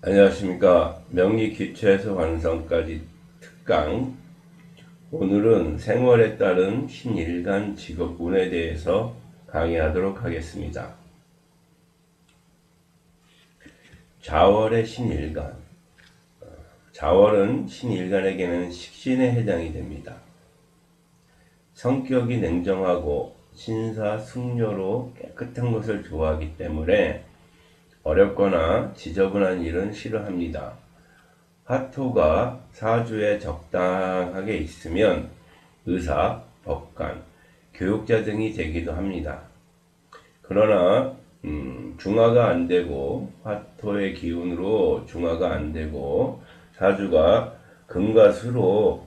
안녕하십니까. 명리기초에서 완성까지 특강. 오늘은 생활에 따른 신일간 직업군에 대해서 강의하도록 하겠습니다. 자월의 신일간. 자월은 신일간에게는 식신에 해당이 됩니다. 성격이 냉정하고 신사숙녀로 깨끗한 것을 좋아하기 때문에 어렵거나 지저분한 일은 싫어합니다. 화토가 사주에 적당하게 있으면 의사, 법관, 교육자 등이 되기도 합니다. 그러나 중화가 안되고 화토의 기운으로 중화가 안되고 사주가 금과 수로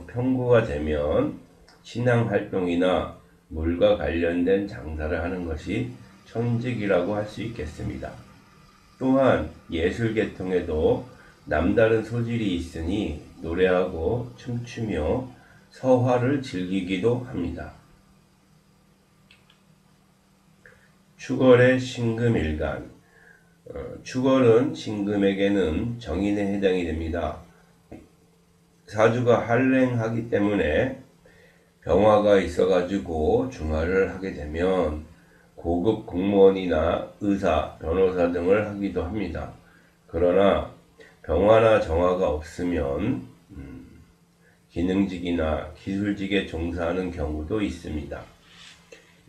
편고가 되면 신앙활동이나 물과 관련된 장사를 하는 것이 천직이라고 할 수 있겠습니다. 또한 예술계통에도 남다른 소질이 있으니 노래하고 춤추며 서화를 즐기기도 합니다. 축월의 신금일간. 축월은 신금에게는 정인에 해당이 됩니다. 사주가 한랭하기 때문에 병화가 있어가지고 중화를 하게 되면 고급 공무원이나 의사, 변호사 등을 하기도 합니다. 그러나 병화나 정화가 없으면 기능직이나 기술직에 종사하는 경우도 있습니다.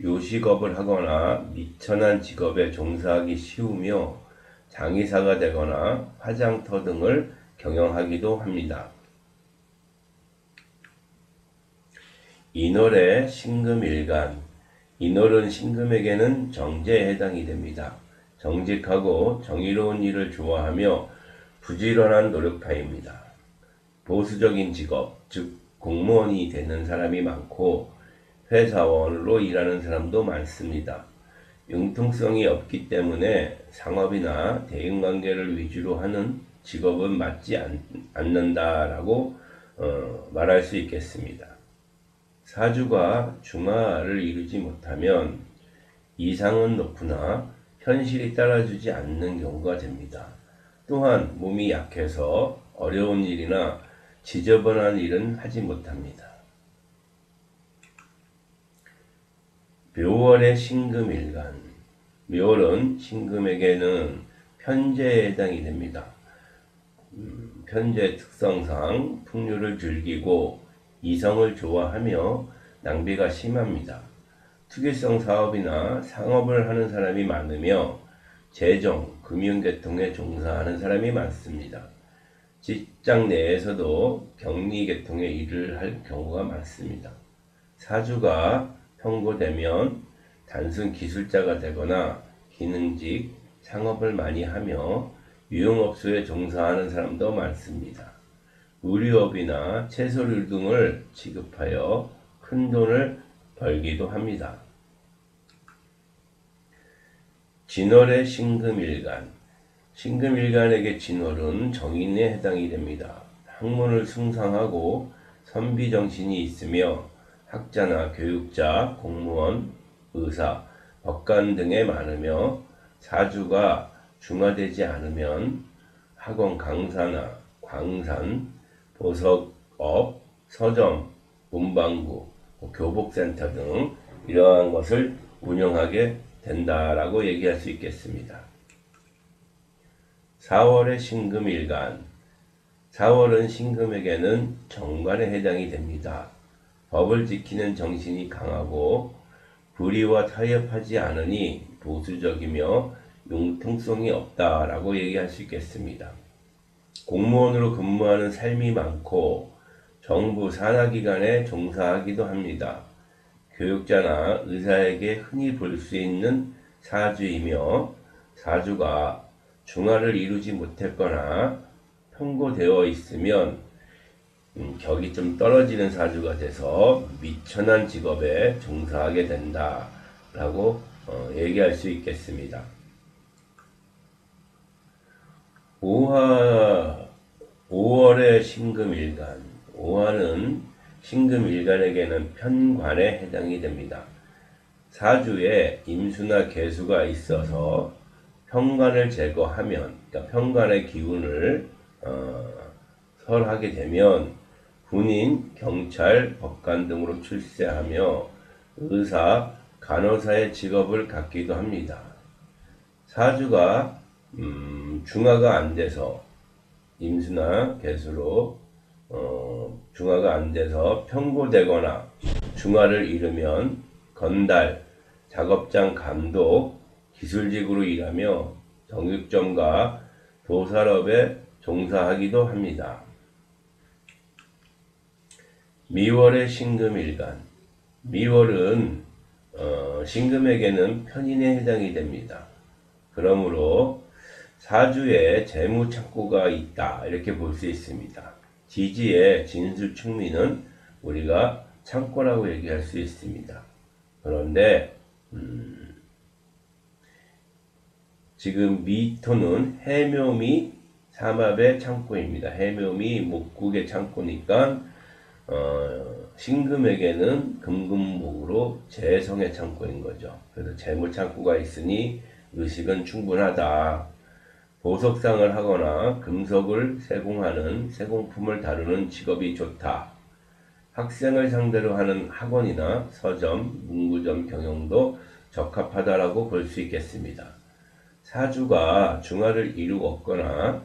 요식업을 하거나 미천한 직업에 종사하기 쉬우며 장의사가 되거나 화장터 등을 경영하기도 합니다. 인월의 신금일간. 인월은 신금에게는 정제에 해당이 됩니다. 정직하고 정의로운 일을 좋아하며 부지런한 노력파입니다. 보수적인 직업, 즉 공무원이 되는 사람이 많고 회사원으로 일하는 사람도 많습니다. 융통성이 없기 때문에 상업이나 대인관계를 위주로 하는 직업은 맞지 않는다라고 말할 수 있겠습니다. 사주가 중화를 이루지 못하면 이상은 높으나 현실이 따라주지 않는 경우가 됩니다. 또한 몸이 약해서 어려운 일이나 지저분한 일은 하지 못합니다. 묘월의 신금일간. 묘월은 신금에게는 편재에 해당이 됩니다. 편재 특성상 풍류를 즐기고 이성을 좋아하며 낭비가 심합니다. 특이성 사업이나 상업을 하는 사람이 많으며 재정, 금융계통에 종사하는 사람이 많습니다. 직장 내에서도 격리계통의 일을 할 경우가 많습니다. 사주가 편고되면 단순 기술자가 되거나 기능직, 상업을 많이 하며 유흥업소에 종사하는 사람도 많습니다. 의류업이나 채소류 등을 취급하여 큰 돈을 벌기도 합니다. 진월의 신금일간. 신금일간에게 진월은 정인에 해당이 됩니다. 학문을 숭상하고 선비정신이 있으며 학자나 교육자, 공무원, 의사, 법관 등에 많으며 사주가 중화되지 않으면 학원 강사나 광산, 보석업, 서점, 문방구, 교복센터 등 이러한 것을 운영하게 된다라고 얘기할 수 있겠습니다. 4월의 신금일간. 4월은 신금에게는 정관에 해당이 됩니다. 법을 지키는 정신이 강하고 불의와 타협하지 않으니 보수적이며 융통성이 없다라고 얘기할 수 있겠습니다. 공무원으로 근무하는 삶이 많고 정부 산하기관에 종사하기도 합니다. 교육자나 의사에게 흔히 볼 수 있는 사주이며 사주가 중화를 이루지 못했거나 편고되어 있으면 격이 좀 떨어지는 사주가 돼서 미천한 직업에 종사하게 된다라고 얘기할 수 있겠습니다. 5월의 신금일간. 5화는 신금일간에게는 편관에 해당이 됩니다. 사주에 임수나 계수가 있어서 편관을 제거하면, 그러니까 편관의 기운을 설하게 되면 군인, 경찰, 법관 등으로 출세하며 의사, 간호사의 직업을 갖기도 합니다. 사주가 중화가 안 돼서 임수나 개수로 중화가 안 돼서 편고되거나 중화를 이루면 건달, 작업장 감독, 기술직으로 일하며 정육점과 도살업에 종사하기도 합니다. 미월의 신금일간. 미월은 신금에게는 편인에 해당이 됩니다. 그러므로 사주에 재무창고가 있다 이렇게 볼 수 있습니다. 지지의 진술충미는 우리가 창고라고 얘기할 수 있습니다. 그런데 지금 미토는 해묘미 삼합의 창고입니다. 해묘미 목국의 창고니까 신금에게는 금금목으로 재성의 창고인 거죠. 그래서 재무창고가 있으니 의식은 충분하다. 보석상을 하거나 금속을 세공하는 세공품을 다루는 직업이 좋다. 학생을 상대로 하는 학원이나 서점, 문구점 경영도 적합하다라고 볼 수 있겠습니다. 사주가 중화를 이루었거나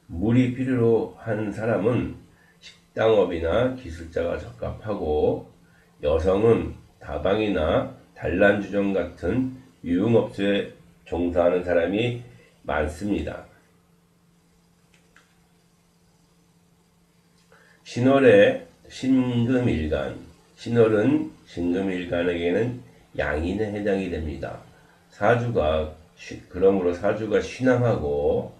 물이 필요로 한 사람은 식당업이나 기술자가 적합하고, 여성은 다방이나 단란주점 같은 유흥업소에 종사하는 사람이 많습니다. 신월의 신금일간. 신월은 신금일간에게는 양인에 해당이 됩니다. 그러므로 사주가 신앙하고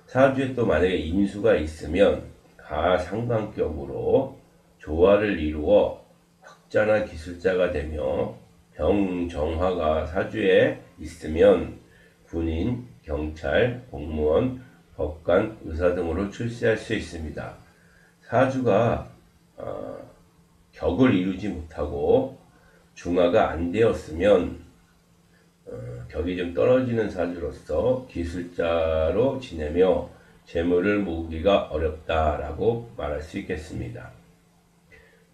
사주에 또 만약에 임수가 있으면 가상관격으로 조화를 이루어 학자나 기술자가 되며, 병정화가 사주에 있으면 군인, 경찰, 공무원, 법관, 의사 등으로 출세할 수 있습니다. 사주가 격을 이루지 못하고 중화가 안 되었으면 격이 좀 떨어지는 사주로서 기술자로 지내며 재물을 모으기가 어렵다라고 말할 수 있겠습니다.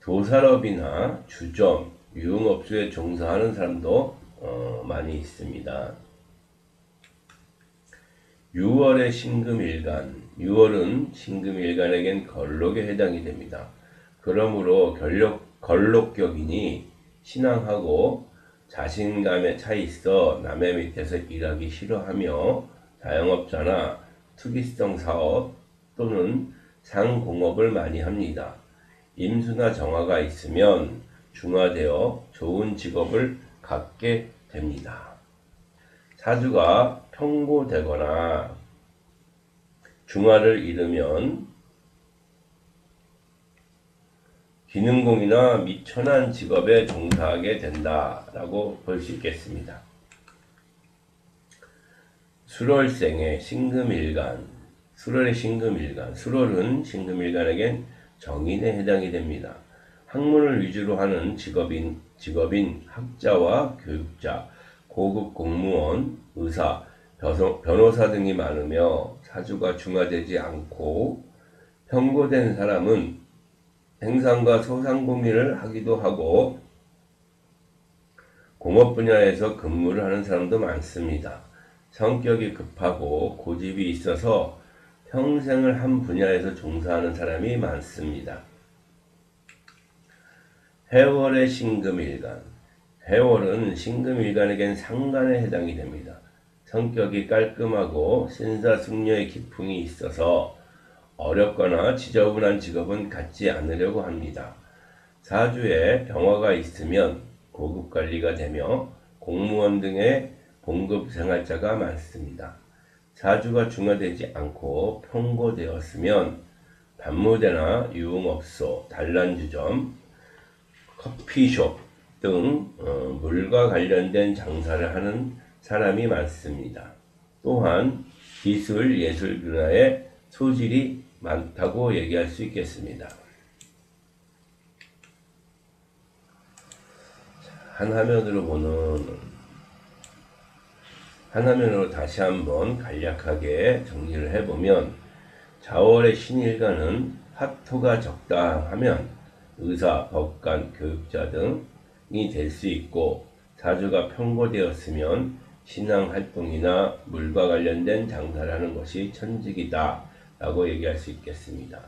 도살업이나 주점, 유흥업소에 종사하는 사람도 많이 있습니다. 6월의 신금일간. 6월은 신금일간에겐 걸록에 해당이 됩니다. 그러므로 걸록격이니 신앙하고 자신감에 차 있어 남의 밑에서 일하기 싫어하며 자영업자나 투기성 사업 또는 상공업을 많이 합니다. 임수나 정화가 있으면 중화되어 좋은 직업을 갖게 됩니다. 사주가 편고되거나 중화를 이루면 기능공이나 미천한 직업에 종사하게 된다라고 볼 수 있겠습니다. 수월생의 신금일간. 수월의 신금일간. 수월은 신금일간에겐 정인에 해당이 됩니다. 학문을 위주로 하는 직업인 학자와 교육자, 고급 공무원, 의사, 변호사 등이 많으며 사주가 중화되지 않고 편고된 사람은 행상과 소상공인을 하기도 하고 공업 분야에서 근무를 하는 사람도 많습니다. 성격이 급하고 고집이 있어서 평생을 한 분야에서 종사하는 사람이 많습니다. 해월의 신금일간. 해월은 신금일간에겐 상간에 해당이 됩니다. 성격이 깔끔하고 신사숙녀의 기풍이 있어서 어렵거나 지저분한 직업은 갖지 않으려고 합니다. 사주에 병화가 있으면 고급관리가 되며 공무원 등의 공급 생활자가 많습니다. 사주가 중화되지 않고 편고되었으면 반무대나 유흥업소, 단란주점, 커피숍 등 물과 관련된 장사를 하는 사람이 많습니다. 또한 기술, 예술 분야에 소질이 많다고 얘기할 수 있겠습니다. 한 화면으로 보는 하나면으로 다시 한번 간략하게 정리를 해보면, 자월의 신일간은 화토가 적당하면 의사, 법관, 교육자 등이 될 수 있고, 사주가 편고되었으면 신앙활동이나 물과 관련된 장사를 하는 것이 천직이다 라고 얘기할 수 있겠습니다.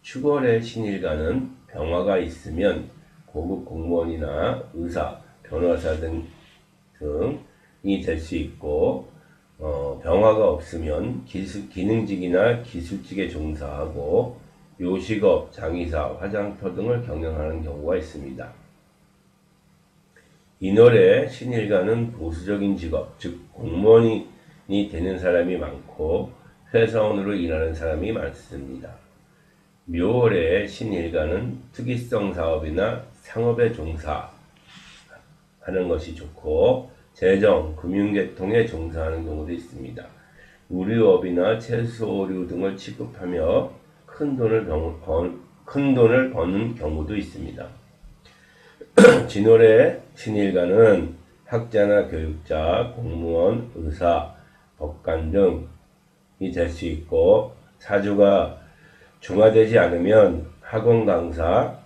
축월의 신일간은 병화가 있으면 고급 공무원이나 의사, 변호사 등이 될 수 있고, 병화가 없으면 기능직이나 기술직에 종사하고 요식업, 장의사, 화장터 등을 경영하는 경우가 있습니다. 인월의 신일간은 보수적인 직업, 즉 공무원이 되는 사람이 많고 회사원으로 일하는 사람이 많습니다. 묘월의 신일간은 특이성 사업이나 상업에 종사하는 것이 좋고 재정, 금융계통에 종사하는 경우도 있습니다. 의류업이나 채소류 등을 취급하며 큰 돈을 버는 경우도 있습니다. 진월의 신일간은 학자나 교육자, 공무원, 의사, 법관 등이 될 수 있고, 사주가 중화되지 않으면 학원 강사,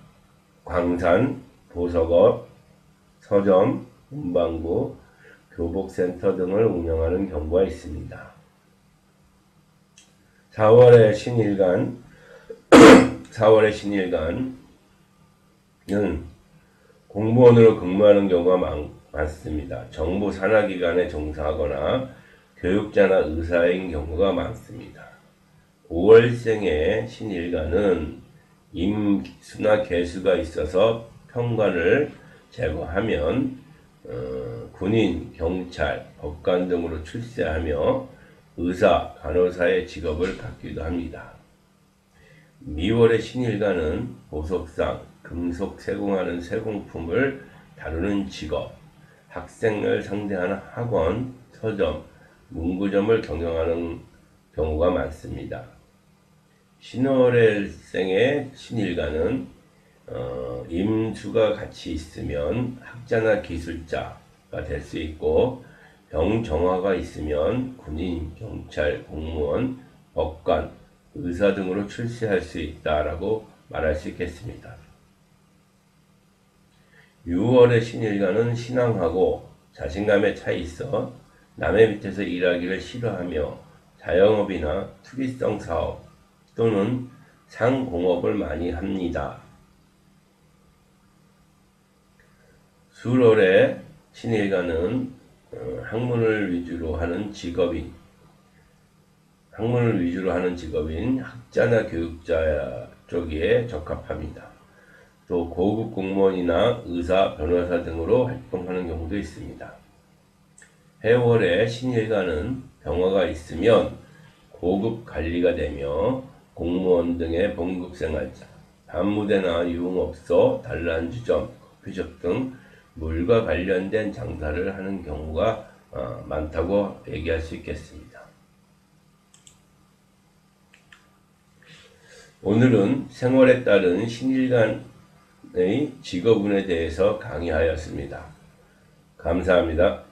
광산, 보석업, 서점, 문방구, 교복센터 등을 운영하는 경우가 있습니다. 4월의 신일간은 공무원으로 근무하는 경우가 많습니다. 정부 산하기관에 종사하거나 교육자나 의사인 경우가 많습니다. 5월생의 신일간은 임수나 개수가 있어서 평관을 제거하면 군인, 경찰, 법관 등으로 출세하며 의사, 간호사의 직업을 갖기도 합니다. 미월의 신일간은 보석상, 금속 세공하는 세공품을 다루는 직업, 학생을 상대하는 학원, 서점, 문구점을 경영하는 경우가 많습니다. 신월생의 신일간은 임수가 같이 있으면 학자나 기술자가 될 수 있고, 병정화가 있으면 군인, 경찰, 공무원, 법관, 의사 등으로 출세할 수 있다라고 말할 수 있겠습니다. 6월의 신일간은 신앙하고 자신감에 차 있어 남의 밑에서 일하기를 싫어하며 자영업이나 특이성 사업 또는 상공업을 많이 합니다. 수월의 신일간은 학문을 위주로 하는 직업인 학자나 교육자 쪽에 적합합니다. 또 고급 공무원이나 의사, 변호사 등으로 활동하는 경우도 있습니다. 해월의 신일간은 병화가 있으면 고급 관리가 되며 공무원 등의 봉급생활자, 밤무대나 유흥업소, 단란주점, 커피숍 등 물과 관련된 장사를 하는 경우가 많다고 얘기할 수 있겠습니다. 오늘은 생월에 따른 신일간의 직업운에 대해서 강의하였습니다. 감사합니다.